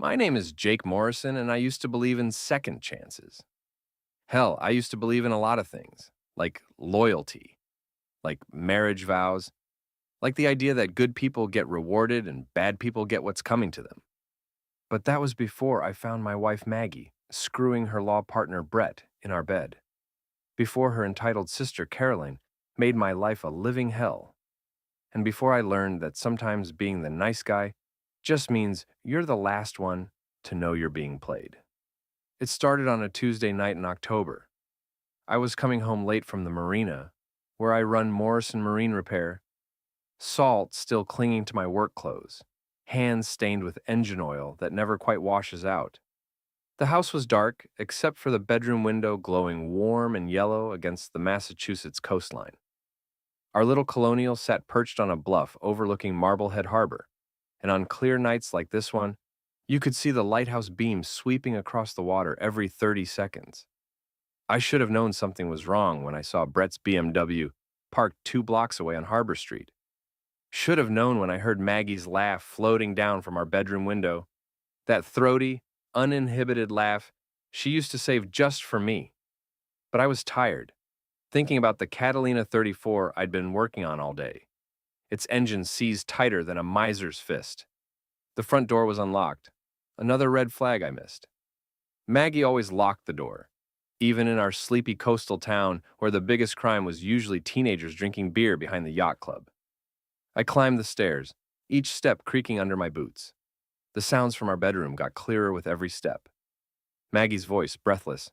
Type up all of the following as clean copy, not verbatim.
My name is Jake Morrison, and I used to believe in second chances. Hell, I used to believe in a lot of things, like loyalty, like marriage vows, like the idea that good people get rewarded and bad people get what's coming to them. But that was before I found my wife Maggie screwing her law partner Brett in our bed, before her entitled sister Caroline made my life a living hell, and before I learned that sometimes being the nice guy just means you're the last one to know you're being played. It started on a Tuesday night in October. I was coming home late from the marina, where I run Morrison Marine Repair, salt still clinging to my work clothes, hands stained with engine oil that never quite washes out. The house was dark, except for the bedroom window glowing warm and yellow against the Massachusetts coastline. Our little colonial sat perched on a bluff overlooking Marblehead Harbor, and on clear nights like this one, you could see the lighthouse beams sweeping across the water every 30 seconds. I should have known something was wrong when I saw Brett's BMW parked 2 blocks away on Harbor Street. Should have known when I heard Maggie's laugh floating down from our bedroom window, that throaty, uninhibited laugh she used to save just for me. But I was tired, thinking about the Catalina 34 I'd been working on all day, its engine seized tighter than a miser's fist. The front door was unlocked, another red flag I missed. Maggie always locked the door, even in our sleepy coastal town where the biggest crime was usually teenagers drinking beer behind the yacht club. I climbed the stairs, each step creaking under my boots. The sounds from our bedroom got clearer with every step. Maggie's voice, breathless.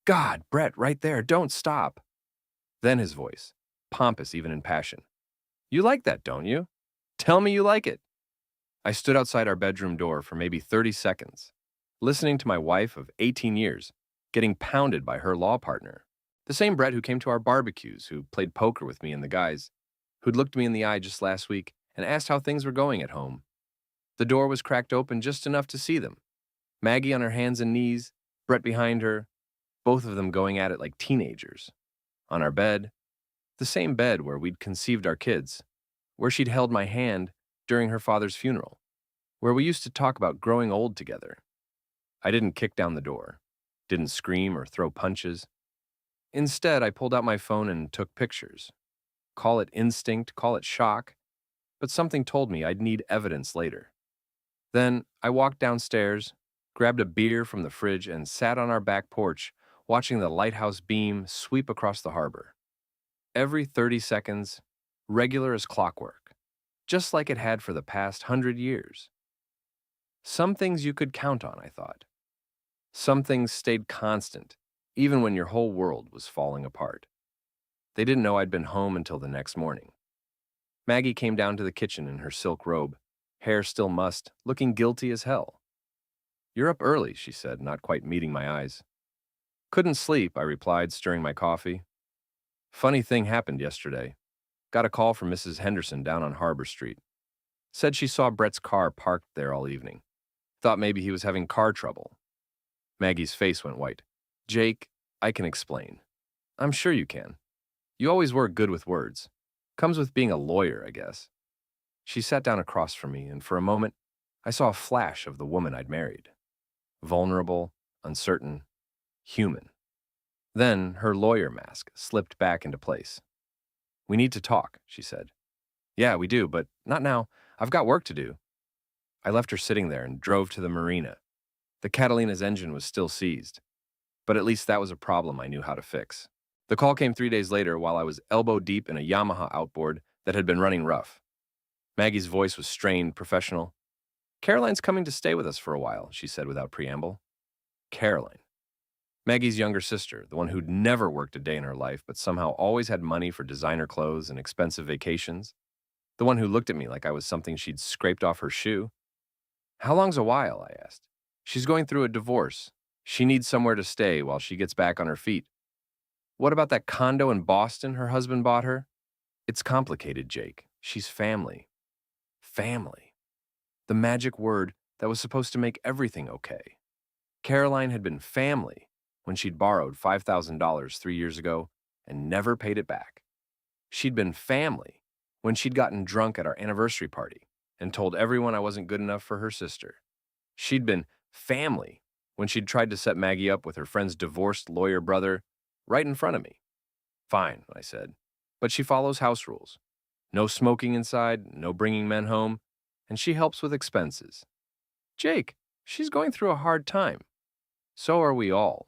God, Brett, right there, don't stop. Then his voice, pompous even in passion. You like that, don't you? Tell me you like it. I stood outside our bedroom door for maybe 30 seconds, listening to my wife of 18 years getting pounded by her law partner. The same Brett who came to our barbecues, who played poker with me and the guys, who'd looked me in the eye just last week and asked how things were going at home. The door was cracked open just enough to see them. Maggie on her hands and knees, Brett behind her, both of them going at it like teenagers. On our bed, the same bed where we'd conceived our kids, where she'd held my hand during her father's funeral, where we used to talk about growing old together. I didn't kick down the door, didn't scream or throw punches. Instead, I pulled out my phone and took pictures. Call it instinct, call it shock, but something told me I'd need evidence later. Then I walked downstairs, grabbed a beer from the fridge, and sat on our back porch, watching the lighthouse beam sweep across the harbor. Every 30 seconds, regular as clockwork, just like it had for the past 100 years. Some things you could count on, I thought. Some things stayed constant, even when your whole world was falling apart. They didn't know I'd been home until the next morning. Maggie came down to the kitchen in her silk robe, hair still mussed, looking guilty as hell. You're up early, she said, not quite meeting my eyes. Couldn't sleep, I replied, stirring my coffee. Funny thing happened yesterday. Got a call from Mrs. Henderson down on Harbor Street. Said she saw Brett's car parked there all evening. Thought maybe he was having car trouble. Maggie's face went white. Jake, I can explain. I'm sure you can. You always were good with words. Comes with being a lawyer, I guess. She sat down across from me, and for a moment, I saw a flash of the woman I'd married. Vulnerable, uncertain, human. Then her lawyer mask slipped back into place. We need to talk, she said. Yeah, we do, but not now. I've got work to do. I left her sitting there and drove to the marina. The Catalina's engine was still seized, but at least that was a problem I knew how to fix. The call came 3 days later while I was elbow deep in a Yamaha outboard that had been running rough. Maggie's voice was strained, professional. Caroline's coming to stay with us for a while, she said without preamble. Caroline. Maggie's younger sister, the one who'd never worked a day in her life but somehow always had money for designer clothes and expensive vacations. The one who looked at me like I was something she'd scraped off her shoe. How long's a while, I asked. She's going through a divorce. She needs somewhere to stay while she gets back on her feet. What about that condo in Boston her husband bought her? It's complicated, Jake. She's family. Family. The magic word that was supposed to make everything okay. Caroline had been family when she'd borrowed $5,000 3 years ago and never paid it back. She'd been family when she'd gotten drunk at our anniversary party and told everyone I wasn't good enough for her sister. She'd been family when she'd tried to set Maggie up with her friend's divorced lawyer brother right in front of me. Fine, I said. But she follows house rules. No smoking inside, no bringing men home, and she helps with expenses. Jake, she's going through a hard time. So are we all.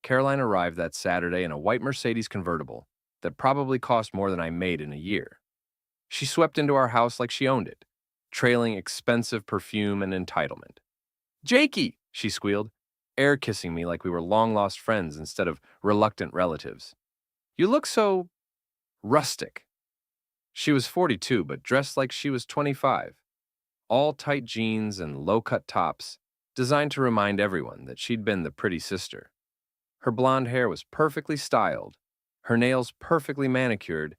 Caroline arrived that Saturday in a white Mercedes convertible that probably cost more than I made in a year. She swept into our house like she owned it, trailing expensive perfume and entitlement. Jakey, she squealed, air kissing me like we were long-lost friends instead of reluctant relatives. You look so rustic. She was 42, but dressed like she was 25. All tight jeans and low-cut tops, designed to remind everyone that she'd been the pretty sister. Her blonde hair was perfectly styled, her nails perfectly manicured,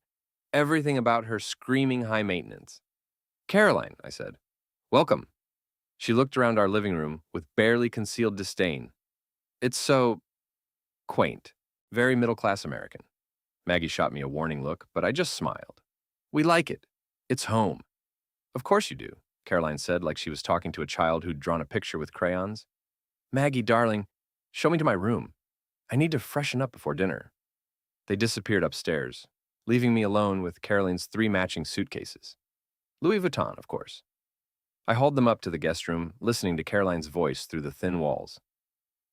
everything about her screaming high maintenance. Caroline, I said, welcome. She looked around our living room with barely concealed disdain. It's so quaint, very middle-class American. Maggie shot me a warning look, but I just smiled. We like it. It's home. Of course you do, Caroline said like she was talking to a child who'd drawn a picture with crayons. Maggie, darling, show me to my room. I need to freshen up before dinner. They disappeared upstairs, leaving me alone with Caroline's 3 matching suitcases. Louis Vuitton, of course. I hauled them up to the guest room, listening to Caroline's voice through the thin walls.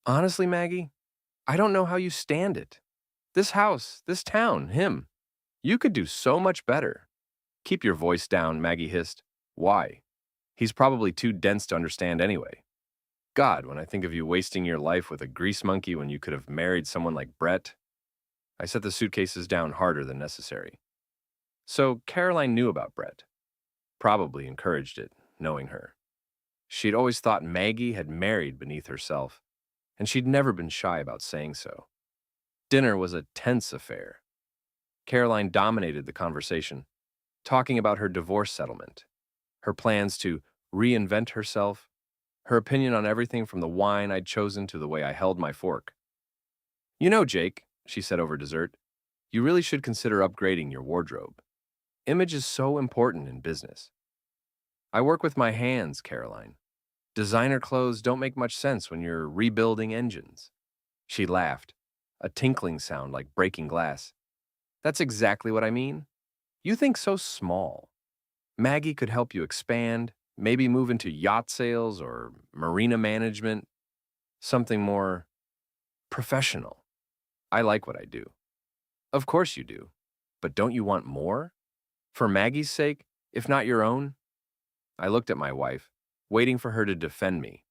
Honestly, Maggie, I don't know how you stand it. This house, this town, him. You could do so much better. Keep your voice down, Maggie hissed. Why? He's probably too dense to understand anyway. God, when I think of you wasting your life with a grease monkey when you could have married someone like Brett. I set the suitcases down harder than necessary. So Caroline knew about Brett. Probably encouraged it, knowing her. She'd always thought Maggie had married beneath herself, and she'd never been shy about saying so. Dinner was a tense affair. Caroline dominated the conversation, talking about her divorce settlement, her plans to reinvent herself, her opinion on everything from the wine I'd chosen to the way I held my fork. You know, Jake, she said over dessert, you really should consider upgrading your wardrobe. Image is so important in business. I work with my hands, Caroline. Designer clothes don't make much sense when you're rebuilding engines. She laughed, a tinkling sound like breaking glass. That's exactly what I mean. You think so small. Maggie could help you expand, maybe move into yacht sales or marina management, something more professional. I like what I do. Of course you do. But don't you want more? For Maggie's sake, if not your own? I looked at my wife, waiting for her to defend me,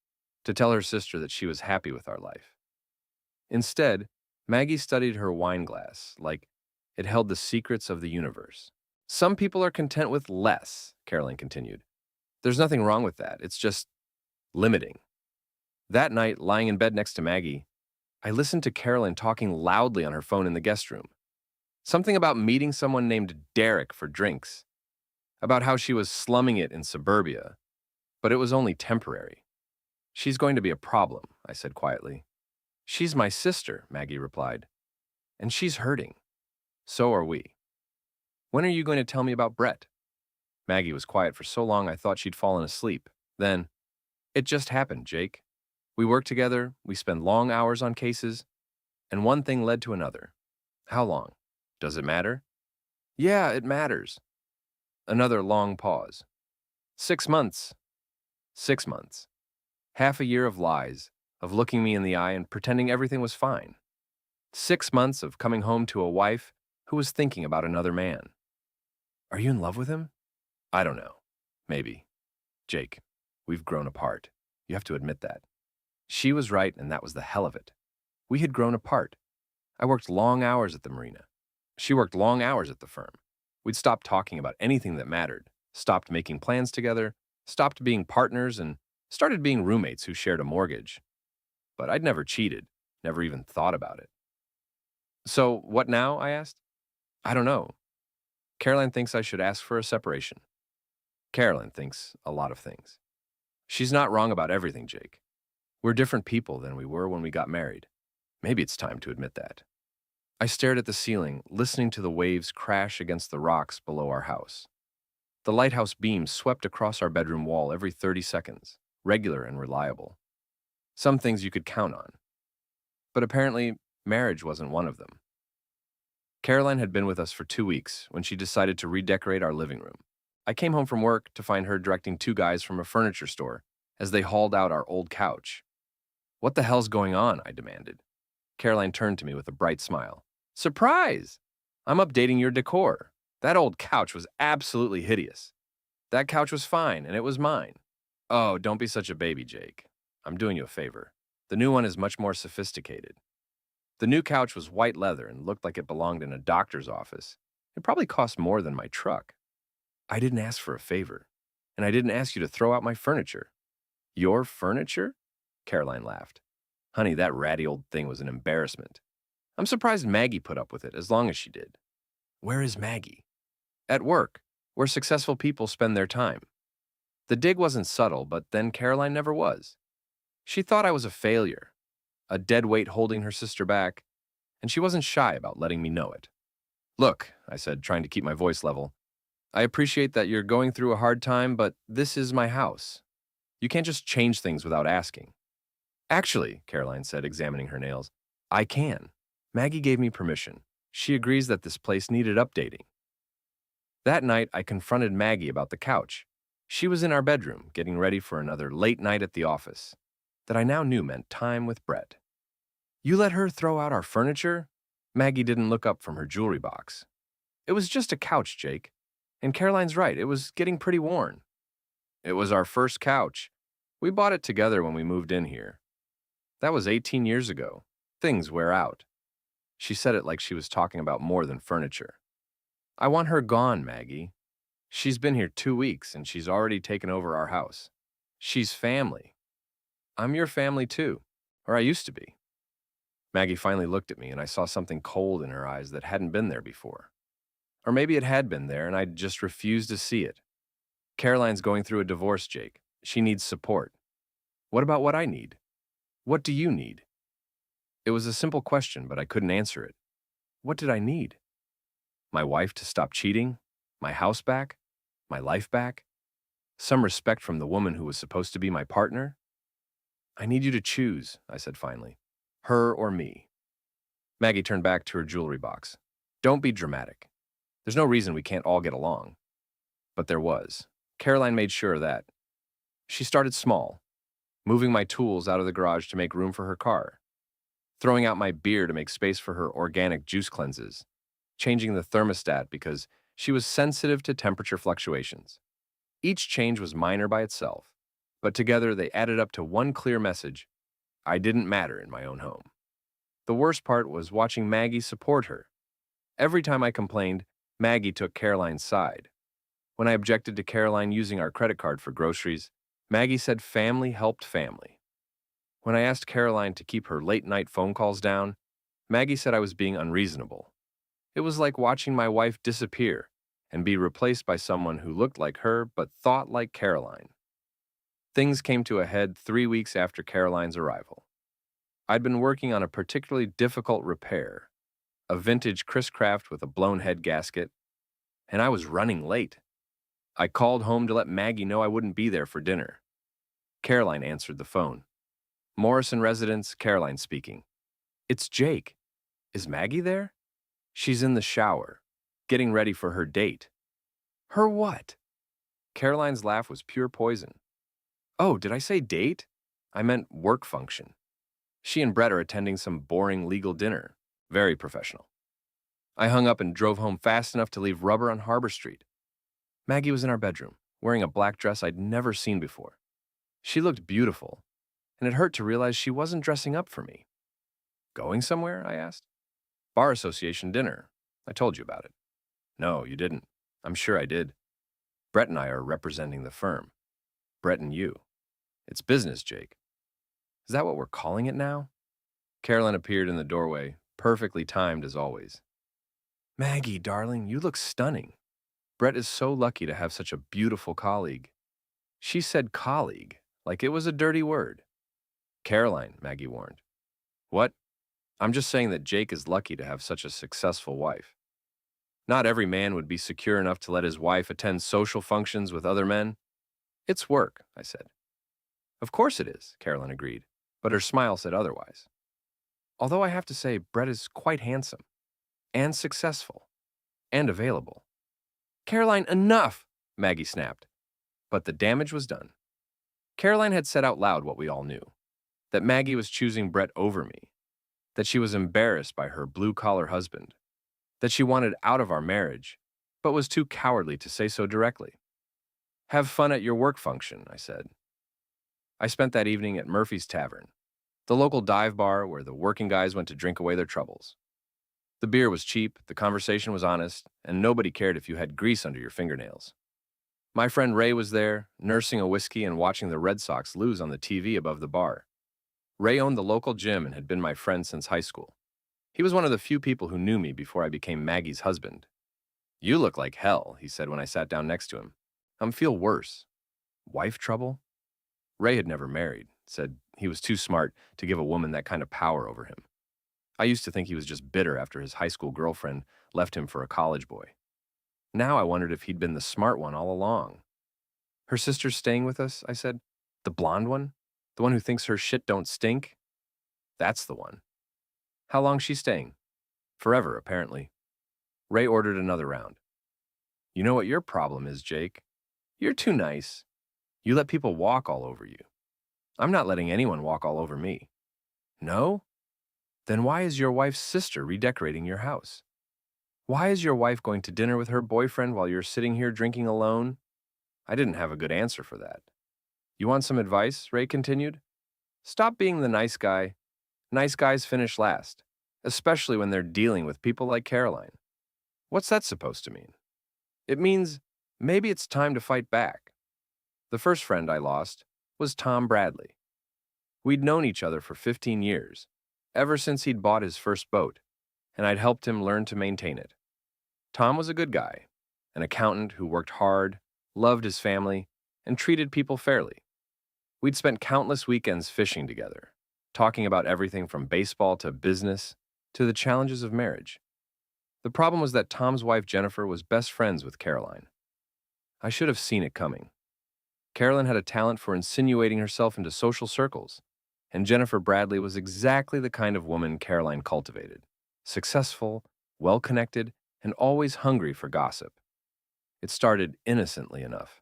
to tell her sister that she was happy with our life. Instead, Maggie studied her wine glass like it held the secrets of the universe. Some people are content with less, Caroline continued. There's nothing wrong with that. It's just limiting. That night, lying in bed next to Maggie, I listened to Caroline talking loudly on her phone in the guest room. Something about meeting someone named Derek for drinks, about how she was slumming it in suburbia, but it was only temporary. She's going to be a problem, I said quietly. She's my sister, Maggie replied, and she's hurting. So are we. When are you going to tell me about Brett? Maggie was quiet for so long I thought she'd fallen asleep. Then, it just happened, Jake. We work together, we spend long hours on cases, and one thing led to another. How long? Does it matter? Yeah, it matters. Another long pause. 6 months. 6 months. Half a year of lies, of looking me in the eye and pretending everything was fine. 6 months of coming home to a wife who was thinking about another man. Are you in love with him? I don't know. Maybe. Jake, we've grown apart. You have to admit that. She was right, and that was the hell of it. We had grown apart. I worked long hours at the marina. She worked long hours at the firm. We'd stopped talking about anything that mattered, stopped making plans together, stopped being partners, and started being roommates who shared a mortgage. But I'd never cheated, never even thought about it. So, what now? I asked. I don't know. Caroline thinks I should ask for a separation. Caroline thinks a lot of things. She's not wrong about everything, Jake. We're different people than we were when we got married. Maybe it's time to admit that. I stared at the ceiling, listening to the waves crash against the rocks below our house. The lighthouse beam swept across our bedroom wall every 30 seconds. regular and reliable. Some things you could count on. But apparently, marriage wasn't one of them. Caroline had been with us for 2 weeks when she decided to redecorate our living room. I came home from work to find her directing two guys from a furniture store as they hauled out our old couch. "What the hell's going on?" I demanded. Caroline turned to me with a bright smile. "Surprise! I'm updating your decor. That old couch was absolutely hideous. That couch was fine, and it was mine." "Oh, don't be such a baby, Jake. I'm doing you a favor. The new one is much more sophisticated." The new couch was white leather and looked like it belonged in a doctor's office. It probably cost more than my truck. "I didn't ask for a favor, and I didn't ask you to throw out my furniture." "Your furniture?" Caroline laughed. "Honey, that ratty old thing was an embarrassment. I'm surprised Maggie put up with it as long as she did." "Where is Maggie?" "At work, where successful people spend their time." The dig wasn't subtle, but then Caroline never was. She thought I was a failure, a dead weight holding her sister back, and she wasn't shy about letting me know it. "Look," I said, trying to keep my voice level, "I appreciate that you're going through a hard time, but this is my house. You can't just change things without asking." "Actually," Caroline said, examining her nails, "I can. Maggie gave me permission. She agrees that this place needed updating." That night, I confronted Maggie about the couch. She was in our bedroom, getting ready for another late night at the office, that I now knew meant time with Brett. "You let her throw out our furniture?" Maggie didn't look up from her jewelry box. "It was just a couch, Jake. And Caroline's right, it was getting pretty worn." "It was our first couch. We bought it together when we moved in here. That was 18 years ago. Things wear out." She said it like she was talking about more than furniture. "I want her gone, Maggie. She's been here 2 weeks and she's already taken over our house. She's family. I'm your family too, or I used to be." Maggie finally looked at me and I saw something cold in her eyes that hadn't been there before. Or maybe it had been there and I just refused to see it. "Caroline's going through a divorce, Jake. She needs support." "What about what I need? What do you need?" It was a simple question, but I couldn't answer it. What did I need? My wife to stop cheating? My house back? My life back? Some respect from the woman who was supposed to be my partner? "I need you to choose," I said finally. "Her or me." Maggie turned back to her jewelry box. "Don't be dramatic. There's no reason we can't all get along." But there was. Caroline made sure of that. She started small, moving my tools out of the garage to make room for her car, throwing out my beer to make space for her organic juice cleanses, changing the thermostat because she was sensitive to temperature fluctuations. Each change was minor by itself, but together they added up to one clear message: I didn't matter in my own home. The worst part was watching Maggie support her. Every time I complained, Maggie took Caroline's side. When I objected to Caroline using our credit card for groceries, Maggie said family helped family. When I asked Caroline to keep her late-night phone calls down, Maggie said I was being unreasonable. It was like watching my wife disappear and be replaced by someone who looked like her but thought like Caroline. Things came to a head 3 weeks after Caroline's arrival. I'd been working on a particularly difficult repair, a vintage Chris Craft with a blown head gasket, and I was running late. I called home to let Maggie know I wouldn't be there for dinner. Caroline answered the phone. "Morrison residence, Caroline speaking." "It's Jake. Is Maggie there?" "She's in the shower, getting ready for her date." "Her what?" Caroline's laugh was pure poison. "Oh, did I say date? I meant work function. She and Brett are attending some boring legal dinner. Very professional." I hung up and drove home fast enough to leave rubber on Harbor Street. Maggie was in our bedroom, wearing a black dress I'd never seen before. She looked beautiful, and it hurt to realize she wasn't dressing up for me. "Going somewhere?" I asked. "Bar association dinner. I told you about it." "No, you didn't." "I'm sure I did. Brett and I are representing the firm. Brett and you. It's business, Jake." "Is that what we're calling it now?" Caroline appeared in the doorway, perfectly timed as always. "Maggie, darling, you look stunning. Brett is so lucky to have such a beautiful colleague." She said colleague, like it was a dirty word. "Caroline," Maggie warned. "What?" "I'm just saying that Jake is lucky to have such a successful wife. Not every man would be secure enough to let his wife attend social functions with other men." "It's work," I said. Of course it is, Caroline agreed, but her smile said otherwise. Although I have to say, Brett is quite handsome, and successful, and available. Caroline, enough! Maggie snapped. But the damage was done. Caroline had said out loud what we all knew, that Maggie was choosing Brett over me, that she was embarrassed by her blue-collar husband, that she wanted out of our marriage, but was too cowardly to say so directly. Have fun at your work function, I said. I spent that evening at Murphy's Tavern, the local dive bar where the working guys went to drink away their troubles. The beer was cheap, the conversation was honest, and nobody cared if you had grease under your fingernails. My friend Ray was there, nursing a whiskey and watching the Red Sox lose on the TV above the bar. Ray owned the local gym and had been my friend since high school. He was one of the few people who knew me before I became Maggie's husband. You look like hell, he said when I sat down next to him. Feel worse. Wife trouble? Ray had never married, said he was too smart to give a woman that kind of power over him. I used to think he was just bitter after his high school girlfriend left him for a college boy. Now I wondered if he'd been the smart one all along. Her sister's staying with us, I said. The blonde one? The one who thinks her shit don't stink? That's the one. How long's she staying? Forever, apparently. Ray ordered another round. You know what your problem is, Jake? You're too nice. You let people walk all over you. I'm not letting anyone walk all over me. No? Then why is your wife's sister redecorating your house? Why is your wife going to dinner with her boyfriend while you're sitting here drinking alone? I didn't have a good answer for that. You want some advice? Ray continued. Stop being the nice guy. Nice guys finish last, especially when they're dealing with people like Caroline. What's that supposed to mean? It means maybe it's time to fight back. The first friend I lost was Tom Bradley. We'd known each other for 15 years, ever since he'd bought his first boat, and I'd helped him learn to maintain it. Tom was a good guy, an accountant who worked hard, loved his family, and treated people fairly. We'd spent countless weekends fishing together, talking about everything from baseball to business to the challenges of marriage. The problem was that Tom's wife Jennifer was best friends with Caroline. I should have seen it coming. Caroline had a talent for insinuating herself into social circles, and Jennifer Bradley was exactly the kind of woman Caroline cultivated. Successful, well-connected, and always hungry for gossip. It started innocently enough.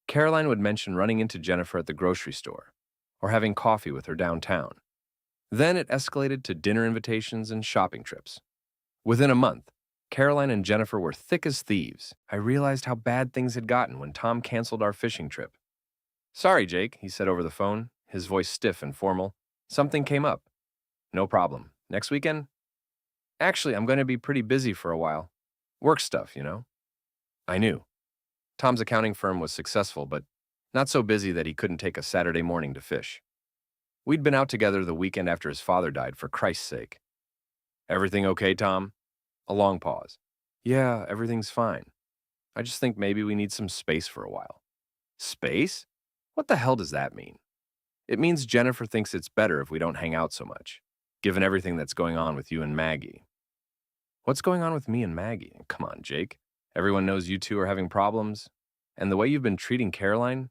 Caroline would mention running into Jennifer at the grocery store, or having coffee with her downtown. Then it escalated to dinner invitations and shopping trips. Within a month, Caroline and Jennifer were thick as thieves. I realized how bad things had gotten when Tom canceled our fishing trip. Sorry, Jake, he said over the phone, his voice stiff and formal. Something came up. No problem. Next weekend? Actually, I'm going to be pretty busy for a while. Work stuff, you know? I knew. Tom's accounting firm was successful, but not so busy that he couldn't take a Saturday morning to fish. We'd been out together the weekend after his father died, for Christ's sake. Everything okay, Tom? A long pause. Yeah, everything's fine. I just think maybe we need some space for a while. Space? What the hell does that mean? It means Jennifer thinks it's better if we don't hang out so much, given everything that's going on with you and Maggie. What's going on with me and Maggie? Come on, Jake. Everyone knows you two are having problems. And the way you've been treating Caroline?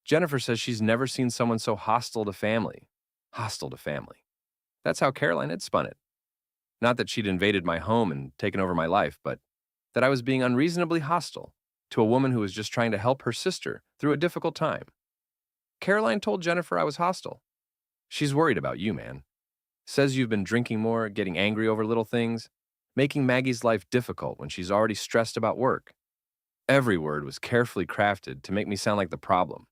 Jennifer says she's never seen someone so hostile to family. Hostile to family. That's how Caroline had spun it. Not that she'd invaded my home and taken over my life, but that I was being unreasonably hostile to a woman who was just trying to help her sister through a difficult time. Caroline told Jennifer I was hostile. She's worried about you, man. Says you've been drinking more, getting angry over little things, making Maggie's life difficult when she's already stressed about work. Every word was carefully crafted to make me sound like the problem.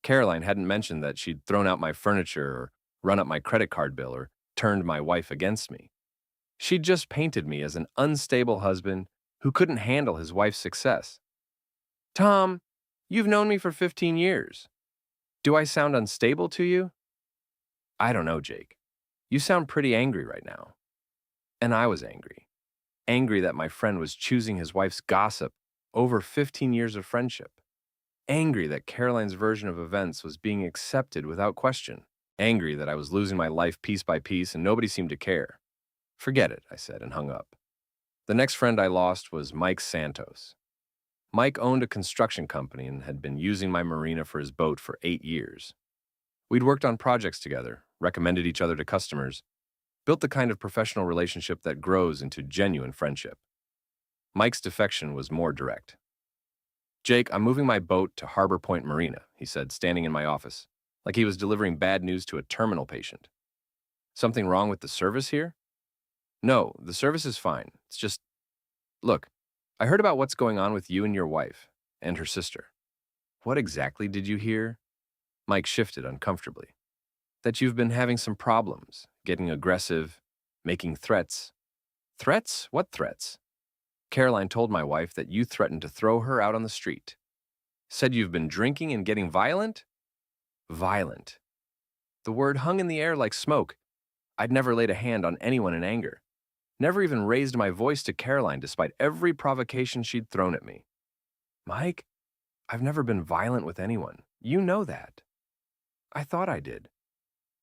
Caroline hadn't mentioned that she'd thrown out my furniture or run up my credit card bill or turned my wife against me. She'd just painted me as an unstable husband who couldn't handle his wife's success. Tom, you've known me for 15 years. Do I sound unstable to you? I don't know, Jake. You sound pretty angry right now. And I was angry. Angry that my friend was choosing his wife's gossip over 15 years of friendship. Angry that Caroline's version of events was being accepted without question. Angry that I was losing my life piece by piece and nobody seemed to care. Forget it, I said, and hung up. The next friend I lost was Mike Santos. Mike owned a construction company and had been using my marina for his boat for 8 years. We'd worked on projects together, recommended each other to customers, built the kind of professional relationship that grows into genuine friendship. Mike's defection was more direct. "Jake, I'm moving my boat to Harbor Point Marina," he said, standing in my office, like he was delivering bad news to a terminal patient. "Something wrong with the service here?" "No, the service is fine. It's just, look, I heard about what's going on with you and your wife, and her sister." "What exactly did you hear?" Mike shifted uncomfortably. "That you've been having some problems, getting aggressive, making threats." "Threats? What threats?" "Caroline told my wife that you threatened to throw her out on the street. Said you've been drinking and getting violent?" Violent. The word hung in the air like smoke. I'd never laid a hand on anyone in anger. Never even raised my voice to Caroline despite every provocation she'd thrown at me. "Mike, I've never been violent with anyone. You know that." "I thought I did.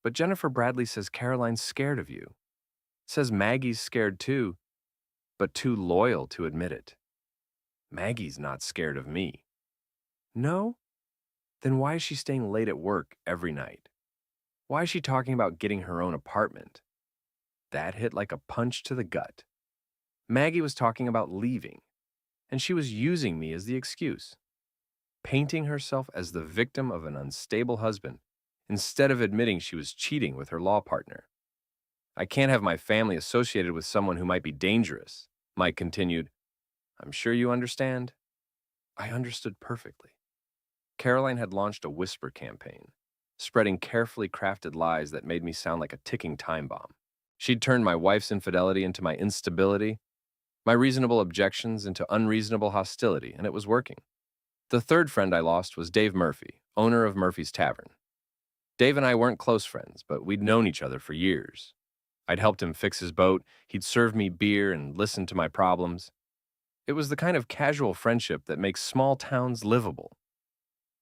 But Jennifer Bradley says Caroline's scared of you. Says Maggie's scared too, but too loyal to admit it." "Maggie's not scared of me." "No? Then why is she staying late at work every night? Why is she talking about getting her own apartment?" That hit like a punch to the gut. Maggie was talking about leaving, and she was using me as the excuse, painting herself as the victim of an unstable husband instead of admitting she was cheating with her law partner. "I can't have my family associated with someone who might be dangerous," Mike continued. "I'm sure you understand." I understood perfectly. Caroline had launched a whisper campaign, spreading carefully crafted lies that made me sound like a ticking time bomb. She'd turned my wife's infidelity into my instability, my reasonable objections into unreasonable hostility, and it was working. The third friend I lost was Dave Murphy, owner of Murphy's Tavern. Dave and I weren't close friends, but we'd known each other for years. I'd helped him fix his boat, he'd served me beer and listened to my problems. It was the kind of casual friendship that makes small towns livable.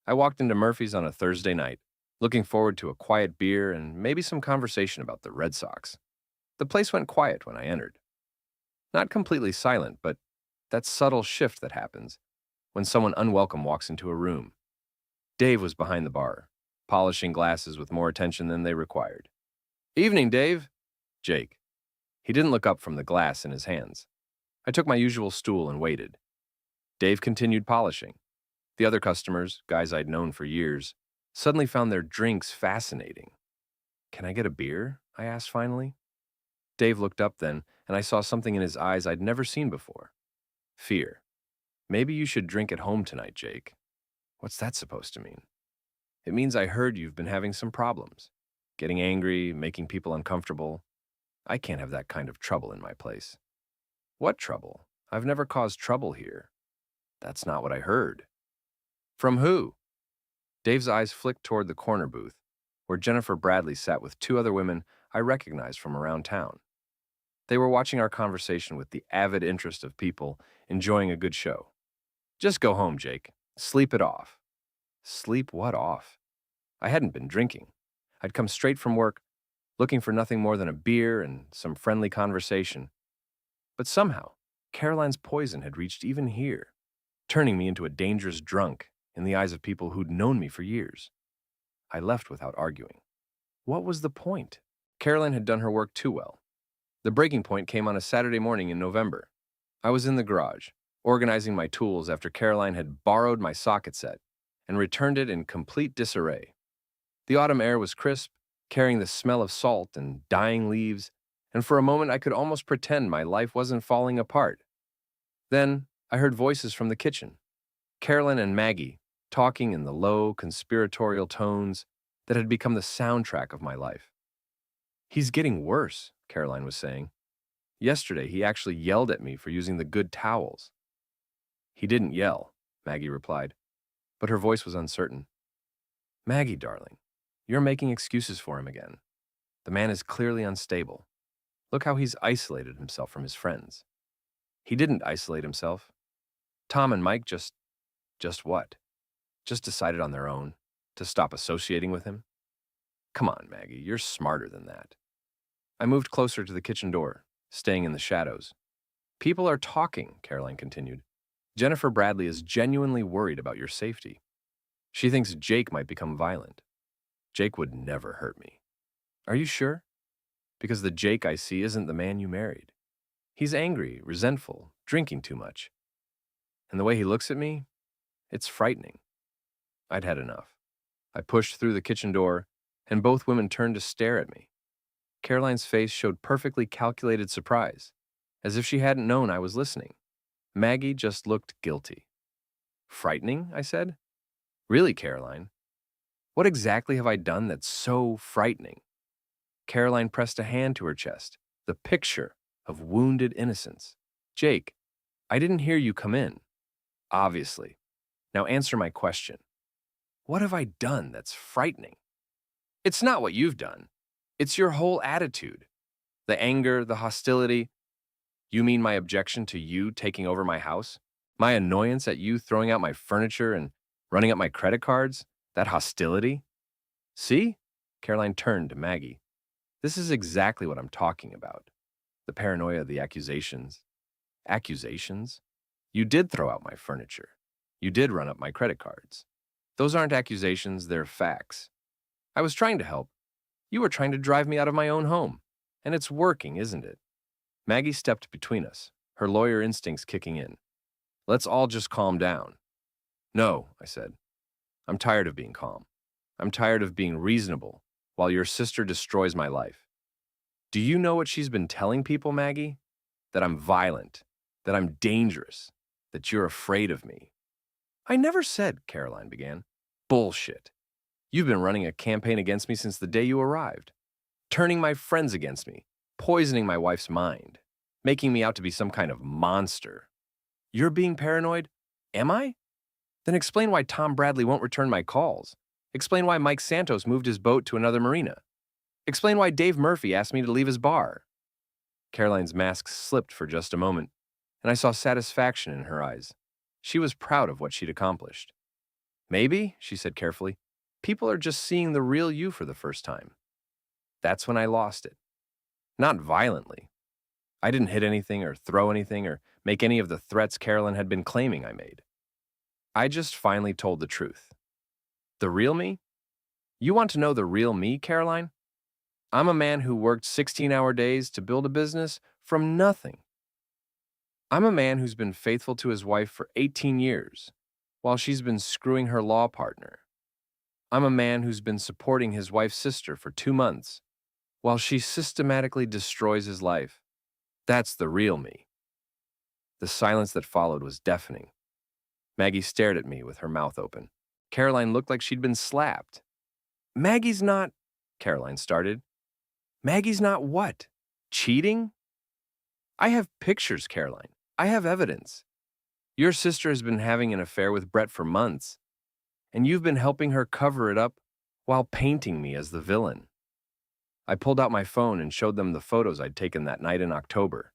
I walked into Murphy's on a Thursday night, looking forward to a quiet beer and maybe some conversation about the Red Sox. The place went quiet when I entered. Not completely silent, but that subtle shift that happens when someone unwelcome walks into a room. Dave was behind the bar, polishing glasses with more attention than they required. "Evening, Dave." "Jake." He didn't look up from the glass in his hands. I took my usual stool and waited. Dave continued polishing. The other customers, guys I'd known for years, suddenly found their drinks fascinating. "Can I get a beer?" I asked finally. Dave looked up then, and I saw something in his eyes I'd never seen before. Fear. "Maybe you should drink at home tonight, Jake." "What's that supposed to mean?" "It means I heard you've been having some problems. Getting angry, making people uncomfortable. I can't have that kind of trouble in my place." "What trouble? I've never caused trouble here." "That's not what I heard." "From who?" Dave's eyes flicked toward the corner booth, where Jennifer Bradley sat with two other women I recognized from around town. They were watching our conversation with the avid interest of people enjoying a good show. "Just go home, Jake. Sleep it off." Sleep what off? I hadn't been drinking. I'd come straight from work, looking for nothing more than a beer and some friendly conversation. But somehow, Caroline's poison had reached even here, turning me into a dangerous drunk in the eyes of people who'd known me for years. I left without arguing. What was the point? Caroline had done her work too well. The breaking point came on a Saturday morning in November. I was in the garage, organizing my tools after Caroline had borrowed my socket set and returned it in complete disarray. The autumn air was crisp, carrying the smell of salt and dying leaves, and for a moment I could almost pretend my life wasn't falling apart. Then I heard voices from the kitchen, Caroline and Maggie, talking in the low, conspiratorial tones that had become the soundtrack of my life. "He's getting worse," Caroline was saying. "Yesterday he actually yelled at me for using the good towels." "He didn't yell," Maggie replied, but her voice was uncertain. "Maggie, darling, you're making excuses for him again. The man is clearly unstable. Look how he's isolated himself from his friends." "He didn't isolate himself. Tom and Mike just what? Just decided on their own to stop associating with him." "Come on, Maggie, you're smarter than that." I moved closer to the kitchen door, staying in the shadows. "People are talking," Caroline continued. "Jennifer Bradley is genuinely worried about your safety. She thinks Jake might become violent." Jake would never hurt me. Are you sure? Because the Jake I see isn't the man you married. He's angry, resentful, drinking too much. And the way he looks at me, it's frightening. I'd had enough. I pushed through the kitchen door, and both women turned to stare at me. Caroline's face showed perfectly calculated surprise, as if she hadn't known I was listening. Maggie just looked guilty. Frightening, I said. Really, Caroline? What exactly have I done that's so frightening? Caroline pressed a hand to her chest, the picture of wounded innocence. Jake, I didn't hear you come in. Obviously. Now answer my question. What have I done that's frightening? It's not what you've done. It's your whole attitude. The anger, the hostility. You mean my objection to you taking over my house? My annoyance at you throwing out my furniture and running up my credit cards? That hostility? See? Caroline turned to Maggie. This is exactly what I'm talking about. The paranoia, the accusations. Accusations? You did throw out my furniture. You did run up my credit cards. Those aren't accusations, they're facts. I was trying to help. You were trying to drive me out of my own home. And it's working, isn't it? Maggie stepped between us, her lawyer instincts kicking in. Let's all just calm down. No, I said. I'm tired of being calm. I'm tired of being reasonable while your sister destroys my life. Do you know what she's been telling people, Maggie? That I'm violent, that I'm dangerous, that you're afraid of me. I never said, Caroline began. Bullshit. You've been running a campaign against me since the day you arrived, turning my friends against me, poisoning my wife's mind, making me out to be some kind of monster. You're being paranoid? Am I? Then explain why Tom Bradley won't return my calls. Explain why Mike Santos moved his boat to another marina. Explain why Dave Murphy asked me to leave his bar. Caroline's mask slipped for just a moment, and I saw satisfaction in her eyes. She was proud of what she'd accomplished. Maybe, she said carefully, people are just seeing the real you for the first time. That's when I lost it. Not violently. I didn't hit anything or throw anything or make any of the threats Caroline had been claiming I made. I just finally told the truth. The real me? You want to know the real me, Caroline? I'm a man who worked 16-hour days to build a business from nothing. I'm a man who's been faithful to his wife for 18 years, while she's been screwing her law partner. I'm a man who's been supporting his wife's sister for 2 months, while she systematically destroys his life. That's the real me. The silence that followed was deafening. Maggie stared at me with her mouth open. Caroline looked like she'd been slapped. Maggie's not, Caroline started. Maggie's not what? Cheating? I have pictures, Caroline. I have evidence. Your sister has been having an affair with Brett for months, and you've been helping her cover it up while painting me as the villain. I pulled out my phone and showed them the photos I'd taken that night in October.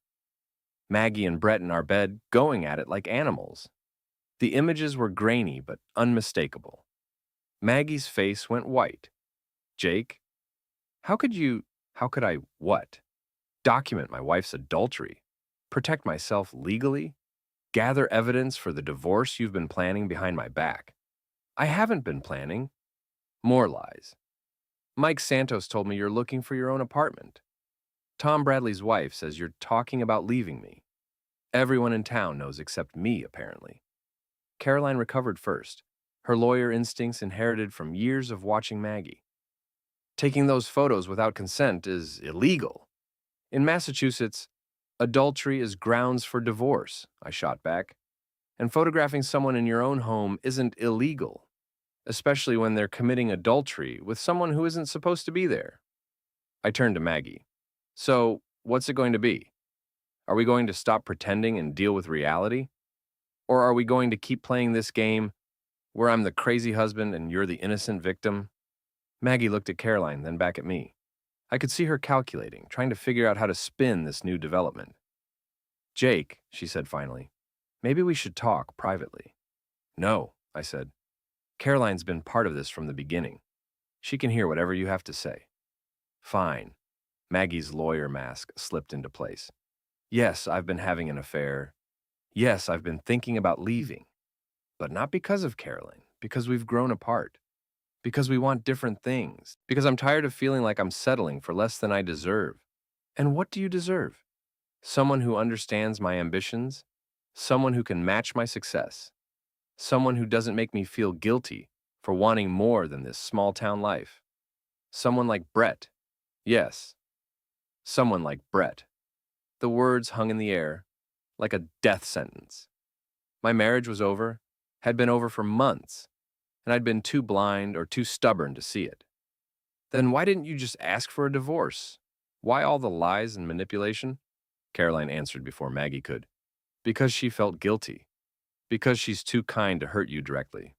Maggie and Brett in our bed going at it like animals. The images were grainy but unmistakable. Maggie's face went white. Jake, how could I what? Document my wife's adultery? Protect myself legally? Gather evidence for the divorce you've been planning behind my back? I haven't been planning. More lies. Mike Santos told me you're looking for your own apartment. Tom Bradley's wife says you're talking about leaving me. Everyone in town knows except me, apparently. Caroline recovered first, her lawyer instincts inherited from years of watching Maggie. Taking those photos without consent is illegal. In Massachusetts, adultery is grounds for divorce, I shot back. And photographing someone in your own home isn't illegal, especially when they're committing adultery with someone who isn't supposed to be there. I turned to Maggie. So, what's it going to be? Are we going to stop pretending and deal with reality? Or are we going to keep playing this game where I'm the crazy husband and you're the innocent victim? Maggie looked at Caroline, then back at me. I could see her calculating, trying to figure out how to spin this new development. Jake, she said finally, maybe we should talk privately. No, I said. Caroline's been part of this from the beginning. She can hear whatever you have to say. Fine. Maggie's lawyer mask slipped into place. Yes, I've been having an affair. Yes, I've been thinking about leaving. But not because of Caroline, because we've grown apart. Because we want different things. Because I'm tired of feeling like I'm settling for less than I deserve. And what do you deserve? Someone who understands my ambitions, someone who can match my success, someone who doesn't make me feel guilty for wanting more than this small town life. Someone like Brett. Yes, someone like Brett. The words hung in the air like a death sentence. My marriage was over, had been over for months, and I'd been too blind or too stubborn to see it. Then why didn't you just ask for a divorce? Why all the lies and manipulation? Caroline answered before Maggie could. Because she felt guilty. Because she's too kind to hurt you directly.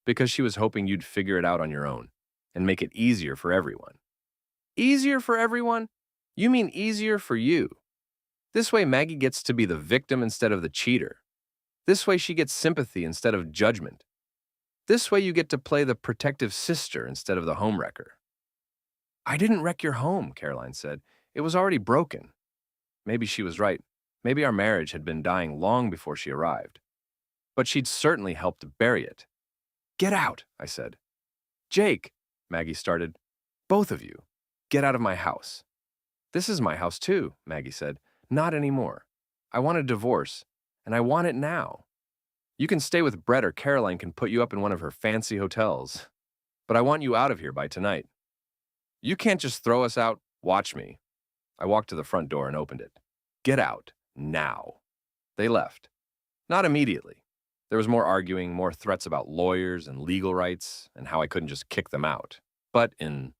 Because she was hoping you'd figure it out on your own and make it easier for everyone. Easier for everyone? You mean easier for you. This way Maggie gets to be the victim instead of the cheater. This way she gets sympathy instead of judgment. This way you get to play the protective sister instead of the homewrecker. I didn't wreck your home, Caroline said. It was already broken. Maybe she was right. Maybe our marriage had been dying long before she arrived. But she'd certainly helped to bury it. Get out, I said. Jake, Maggie started. Both of you, get out of my house. This is my house too, Maggie said. Not anymore. I want a divorce, and I want it now. You can stay with Brett or Caroline can put you up in one of her fancy hotels. But I want you out of here by tonight. You can't just throw us out. Watch me. I walked to the front door and opened it. Get out, now. They left. Not immediately. There was more arguing, more threats about lawyers and legal rights, and how I couldn't just kick them out. But in